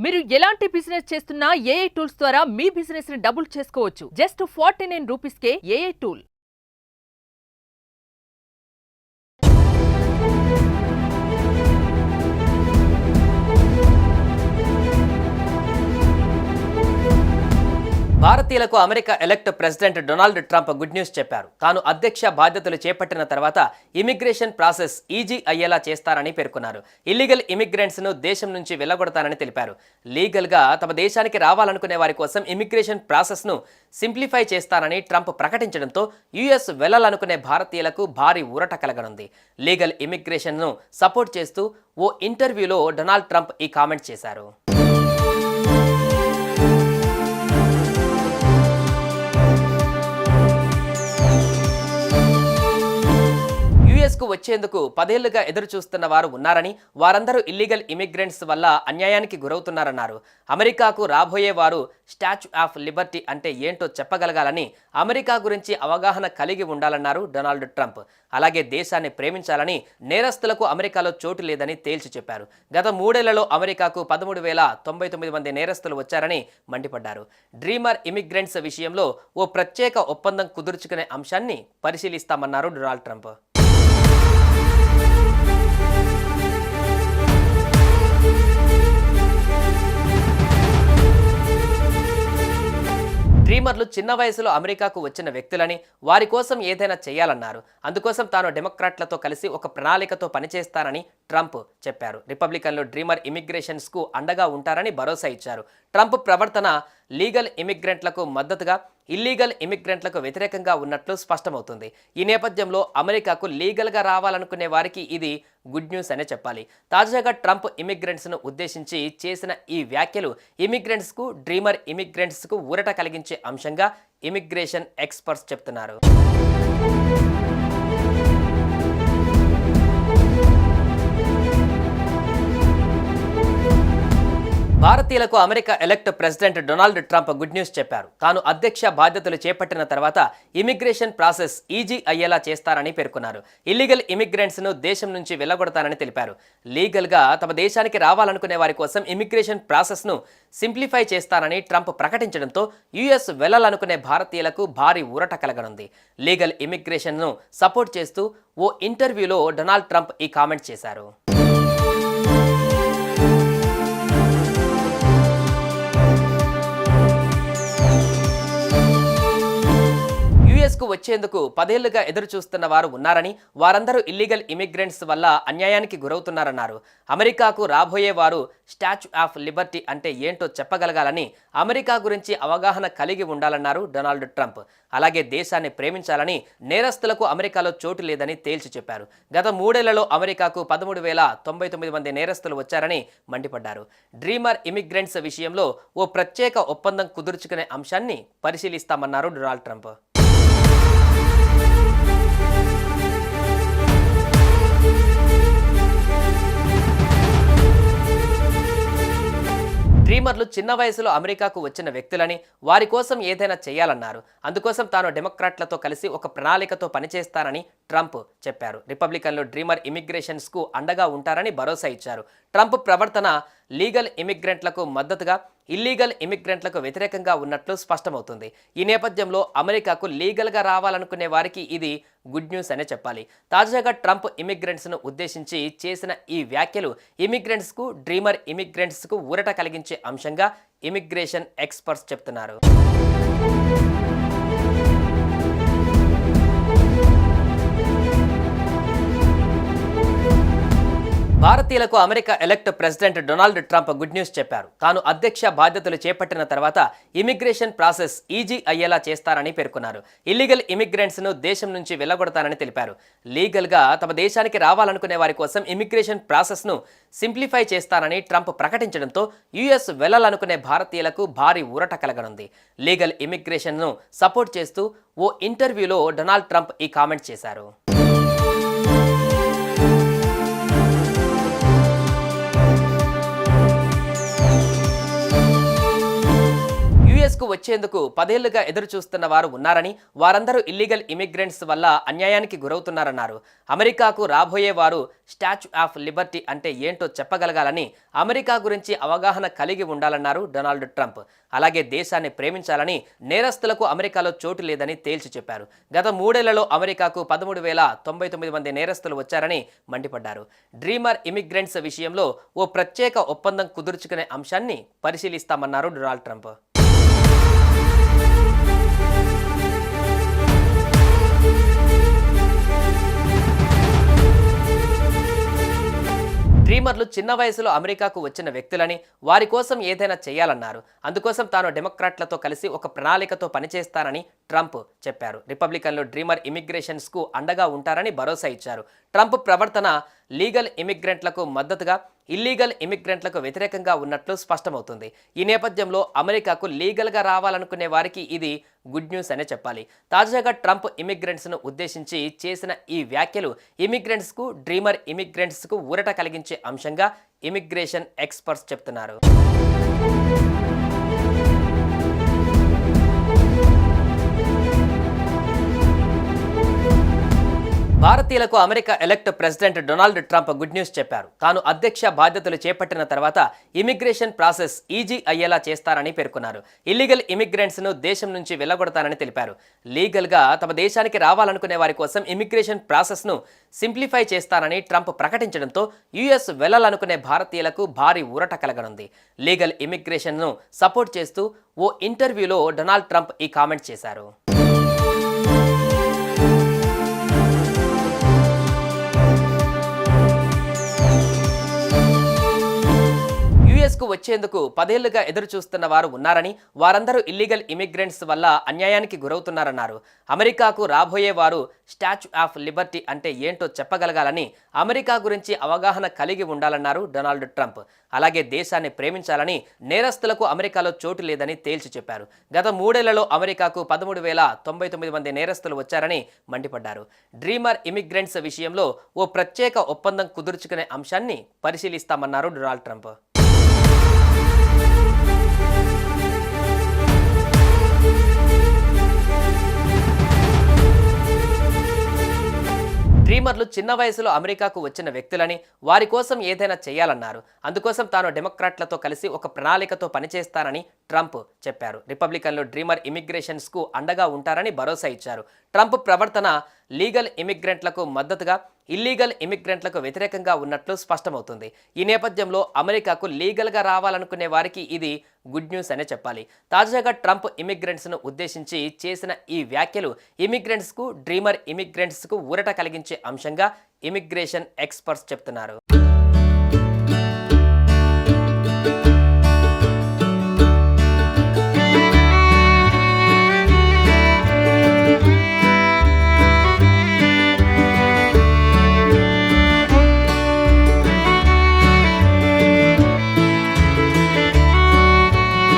మీరు ఎలాంటి బిజినెస్ చేస్తున్నా ఏఐ టూల్స్ ద్వారా మీ బిజినెస్ ని డబుల్ చేసుకోవచ్చు. జస్ట్ 49 రూపీస్కే ఏఐ టూల్. భారతీయులకు America elect president Donald Trump good news చెప్పారు. తాను అధ్యక్ష బాధ్యతలు చేపట్టిన తర్వాత ఇమిగ్రేషన్ ప్రాసెస్ ఈజీ అయ్యేలా చేస్తారని పేర్కొన్నారు. ఇల్లీగల్ ఇమిగ్రెంట్స్ ను దేశం నుంచి వెళ్లగొడతారని తెలిపారు. లీగల్ గా తమ దేశానికి రావాలనుకునే వారి కోసం ఇమిగ్రేషన్ ప్రాసెస్ ను సింప్లిఫై చేస్తారని ట్రంప్ ప్రకటించడంతో యుఎస్ వెళ్లాలనుకునే భారతీయులకు భారీ ఊరట కలగనుంది. లీగల్ ఇమిగ్రేషన్ ను సపోర్ట్ చేస్తూ ఓ ఇంటర్వ్యూలో డొనాల్డ్ ట్రంప్ ఈ కామెంట్ చేశారు. కు వచ్చేందుకు 10 ఏళ్లుగా ఎదురు చూస్తున్న వారు ఉన్నారని, వారందరూ ఇల్లీగల్ ఇమిగ్రెంట్స్ వల్ల అన్యాయానికి గురవుతున్నారన్నారు. అమెరికాకు రాబోయే వారు స్టాచ్యూ ఆఫ్ లిబర్టీ అంటే ఏంటో చెప్పగలగాలని, అమెరికా గురించి అవగాహన కలిగి ఉండాలన్నారు డొనాల్డ్ ట్రంప్. అలాగే దేశాన్ని ప్రేమించాలని, నేరస్తులకు అమెరికాలో చోటు లేదని తేల్చి చెప్పారు. గత 3 ఏళ్లలో అమెరికాకు 13,099 మంది నేరస్తులు వచ్చారని మండిపడ్డారు. డ్రీమర్ ఇమిగ్రెంట్స్ విషయంలో ఓ ప్రత్యేక ఒప్పందం కుదుర్చుకునే అంశాన్ని పరిశీలిస్తామన్నారు డొనాల్డ్ ట్రంప్. డ్రీమర్లు చిన్న వయసులో అమెరికాకు వచ్చిన వ్యక్తులని, వారి కోసం ఏదైనా చేయాలన్నారు. అందుకోసం తాను డెమోక్రాట్లతో కలిసి ఒక ప్రణాళికతో పనిచేస్తానని ట్రంప్ చెప్పారు. రిపబ్లికన్లు డ్రీమర్ ఇమిగ్రేషన్స్ కు అండగా ఉంటారని భరోసా ఇచ్చారు. ట్రంప్ ప్రవర్తన లీగల్ ఇమిగ్రెంట్లకు మద్దతుగా, ఇల్లీగల్ ఇమిగ్రెంట్లకు వ్యతిరేకంగా ఉన్నట్లు స్పష్టమవుతుంది. ఈ నేపథ్యంలో అమెరికాకు లీగల్గా రావాలనుకునే వారికి ఇది గుడ్ న్యూస్ అనే చెప్పాలి. తాజాగా ట్రంప్ ఇమిగ్రెంట్స్ను ఉద్దేశించి చేసిన ఈ వ్యాఖ్యలు ఇమిగ్రెంట్స్కు, డ్రీమర్ ఇమిగ్రెంట్స్కు ఊరట కలిగించే అంశంగా ఇమిగ్రేషన్ ఎక్స్పర్ట్స్ చెప్తున్నారు. భారతీయులకు America elect president Donald Trump good news చెప్పారు. తాను అధ్యక్ష బాధ్యతలు చేపట్టిన తర్వాత ఇమిగ్రేషన్ ప్రాసెస్ ఈజీ అయ్యేలా చేస్తారని పేర్కొన్నారు. ఇల్లీగల్ ఇమిగ్రెంట్స్ ను దేశం నుంచి వెళ్లగొడతారని తెలిపారు. లీగల్ గా తమ దేశానికి రావాలనుకునే వారి కోసం ఇమిగ్రేషన్ ప్రాసెస్ ను సింప్లిఫై చేస్తారని ట్రంప్ ప్రకటించడంతో యుఎస్ వెళ్లాలనుకునే భారతీయులకు భారీ ఊరట కలగనుంది. లీగల్ ఇమిగ్రేషన్ ను సపోర్ట్ చేస్తూ ఓ ఇంటర్వ్యూలో డొనాల్డ్ ట్రంప్ ఈ కామెంట్ చేశారు. కు వచ్చేందుకు 10 ఏళ్లుగా ఎదురు చూస్తున్న వారు ఉన్నారని, వారందరూ ఇల్లీగల్ ఇమిగ్రెంట్స్ వల్ల అన్యాయానికి గురవుతున్నారన్నారు. అమెరికాకు రాబోయే వారు స్టాచ్యూ ఆఫ్ లిబర్టీ అంటే ఏంటో చెప్పగలగాలని, అమెరికా గురించి అవగాహన కలిగి ఉండాలన్నారు డొనాల్డ్ ట్రంప్. అలాగే దేశాన్ని ప్రేమించాలని, నేరస్తులకు అమెరికాలో చోటు లేదని తేల్చి చెప్పారు. గత 3 ఏళ్లలో అమెరికాకు 13,099 మంది నేరస్తులు వచ్చారని మండిపడ్డారు. డ్రీమర్ ఇమిగ్రెంట్స్ విషయంలో ఓ ప్రత్యేక ఒప్పందం కుదుర్చుకునే అంశాన్ని పరిశీలిస్తామన్నారు డొనాల్డ్ ట్రంప్. డ్రీమర్లు చిన్న వయసులో అమెరికాకు వచ్చిన వ్యక్తులని, వారి కోసం ఏదైనా చేయాలన్నారు. అందుకోసం తాను డెమోక్రాట్లతో కలిసి ఒక ప్రణాళికతో పనిచేస్తానని ట్రంప్ చెప్పారు. రిపబ్లికన్లు డ్రీమర్ ఇమిగ్రేషన్స్ కు అండగా ఉంటారని భరోసా ఇచ్చారు. ట్రంప్ ప్రవర్తన లీగల్ ఇమిగ్రెంట్లకు మద్దతుగా, ఇల్లీగల్ ఇమిగ్రెంట్లకు వ్యతిరేకంగా ఉన్నట్లు స్పష్టమవుతుంది. ఈ నేపథ్యంలో అమెరికాకు లీగల్గా రావాలనుకునే వారికి ఇది గుడ్ న్యూస్ అనే చెప్పాలి. తాజాగా ట్రంప్ ఇమిగ్రెంట్స్ను ఉద్దేశించి చేసిన ఈ వ్యాఖ్యలు ఇమిగ్రెంట్స్కు, డ్రీమర్ ఇమిగ్రెంట్స్కు ఊరట కలిగించే అంశంగా ఇమిగ్రేషన్ ఎక్స్పర్ట్స్ చెప్తున్నారు. భారతీయులకు America elect president Donald Trump good news చెప్పారు. తాను అధ్యక్ష బాధ్యతలు చేపట్టిన తర్వాత ఇమిగ్రేషన్ ప్రాసెస్ ఈజీ అయ్యేలా చేస్తారని పేర్కొన్నారు. ఇల్లీగల్ ఇమిగ్రెంట్స్ ను దేశం నుంచి వెళ్లగొడతారని తెలిపారు. లీగల్ గా తమ దేశానికి రావాలనుకునే వారి కోసం ఇమిగ్రేషన్ ప్రాసెస్ ను సింప్లిఫై చేస్తారని ట్రంప్ ప్రకటించడంతో యుఎస్ వెళ్లాలనుకునే భారతీయులకు భారీ ఊరట కలగనుంది. లీగల్ ఇమిగ్రేషన్ ను సపోర్ట్ చేస్తూ ఓ ఇంటర్వ్యూలో డొనాల్డ్ ట్రంప్ ఈ కామెంట్ చేశారు. కు వచ్చేందుకు 10 ఏళ్లుగా ఎదురు చూస్తున్న వారు ఉన్నారని, వారందరూ ఇల్లీగల్ ఇమిగ్రెంట్స్ వల్ల అన్యాయానికి గురవుతున్నారన్నారు. అమెరికాకు రాబోయే వారు స్టాచ్యూ ఆఫ్ లిబర్టీ అంటే ఏంటో చెప్పగలగాలని, అమెరికా గురించి అవగాహన కలిగి ఉండాలన్నారు డొనాల్డ్ ట్రంప్. అలాగే దేశాన్ని ప్రేమించాలని, నేరస్తులకు అమెరికాలో చోటు లేదని తేల్చి చెప్పారు. గత 3 ఏళ్లలో అమెరికాకు 13,099 మంది నేరస్తులు వచ్చారని మండిపడ్డారు. డ్రీమర్ ఇమిగ్రెంట్స్ విషయంలో ఓ ప్రత్యేక ఒప్పందం కుదుర్చుకునే అంశాన్ని పరిశీలిస్తామన్నారు డొనాల్డ్ ట్రంప్. డ్రీమర్లు చిన్న వయసులో అమెరికాకు వచ్చిన వ్యక్తులని, వారి కోసం ఏదైనా చేయాలన్నారు. అందుకోసం తాను డెమోక్రాట్లతో కలిసి ఒక ప్రణాళికతో పనిచేస్తానని ట్రంప్ చెప్పారు. రిపబ్లికన్లు డ్రీమర్ ఇమిగ్రేషన్స్కు అండగా ఉంటారని భరోసా ఇచ్చారు. ట్రంప్ ప్రవర్తన లీగల్ ఇమిగ్రెంట్లకు మద్దతుగా, ఇల్లీగల్ ఇమిగ్రెంట్లకు వ్యతిరేకంగా ఉన్నట్లు స్పష్టమవుతుంది. ఈ నేపథ్యంలో అమెరికాకు లీగల్గా రావాలనుకునే వారికి ఇది గుడ్ న్యూస్ అనే చెప్పాలి. తాజాగా ట్రంప్ ఇమిగ్రెంట్స్ను ఉద్దేశించి చేసిన ఈ వ్యాఖ్యలు ఇమిగ్రెంట్స్కు, డ్రీమర్ ఇమిగ్రెంట్స్కు ఊరట కలిగించే అంశంగా ఇమిగ్రేషన్ ఎక్స్పర్ట్స్ చెప్తున్నారు. భారతీయులకు America elect president Donald Trump good news చెప్పారు. తాను అధ్యక్ష బాధ్యతలు చేపట్టిన తర్వాత ఇమిగ్రేషన్ ప్రాసెస్ ఈజీ అయ్యేలా చేస్తారని పేర్కొన్నారు. ఇల్లీగల్ ఇమిగ్రెంట్స్ను దేశం నుంచి వెళ్లగొడతానని తెలిపారు. లీగల్గా తమ దేశానికి రావాలనుకునే వారి కోసం ఇమిగ్రేషన్ ప్రాసెస్ను సింప్లిఫై చేస్తానని ట్రంప్ ప్రకటించడంతో యుఎస్ వెళ్లాలనుకునే భారతీయులకు భారీ ఊరట కలగనుంది. లీగల్ ఇమిగ్రేషన్ను సపోర్ట్ చేస్తూ ఓ ఇంటర్వ్యూలో డొనాల్డ్ ట్రంప్ ఈ కామెంట్ చేశారు. కు వచ్చేందుకు 10 ఏళ్లుగా ఎదురు చూస్తున్న వారు ఉన్నారని, వారందరూ ఇల్లీగల్ ఇమిగ్రెంట్స్ వల్ల అన్యాయానికి గురవుతున్నారన్నారు. అమెరికాకు రాబోయే వారు స్టాచ్యూ ఆఫ్ లిబర్టీ అంటే ఏంటో చెప్పగలగాలని, అమెరికా గురించి అవగాహన కలిగి ఉండాలన్నారు డొనాల్డ్ ట్రంప్. అలాగే దేశాన్ని ప్రేమించాలని, నేరస్తులకు అమెరికాలో చోటు లేదని తేల్చి చెప్పారు. గత 3 ఏళ్లలో అమెరికాకు 13,099 మంది నేరస్తులు వచ్చారని మండిపడ్డారు. డ్రీమర్ ఇమిగ్రెంట్స్ విషయంలో ఓ ప్రత్యేక ఒప్పందం కుదుర్చుకునే అంశాన్ని పరిశీలిస్తామన్నారు డొనాల్డ్ ట్రంప్. డ్రీమర్లు చిన్న వయసులో అమెరికాకు వచ్చిన వ్యక్తులని, వారి కోసం ఏదైనా చేయాలన్నారు. అందుకోసం తాను డెమోక్రాట్లతో కలిసి ఒక ప్రణాళికతో పనిచేస్తానని ట్రంప్ చెప్పారు. రిపబ్లికన్లు డ్రీమర్ ఇమిగ్రేషన్స్కు అండగా ఉంటారని భరోసా ఇచ్చారు. ట్రంప్ ప్రవర్తన లీగల్ ఇమిగ్రెంట్లకు మద్దతుగా, ఇల్లీగల్ ఇమిగ్రెంట్లకు వ్యతిరేకంగా ఉన్నట్లు స్పష్టమవుతుంది. ఈ నేపథ్యంలో అమెరికాకు లీగల్గా రావాలనుకునే వారికి ఇది గుడ్ న్యూస్ అనే చెప్పాలి. తాజాగా ట్రంప్ ఇమిగ్రెంట్స్ను ఉద్దేశించి చేసిన ఈ వ్యాఖ్యలు ఇమిగ్రెంట్స్కు, డ్రీమర్ ఇమిగ్రెంట్స్కు ఊరట కలిగించే అంశంగా ఇమిగ్రేషన్ ఎక్స్పర్ట్స్ చెప్తున్నారు.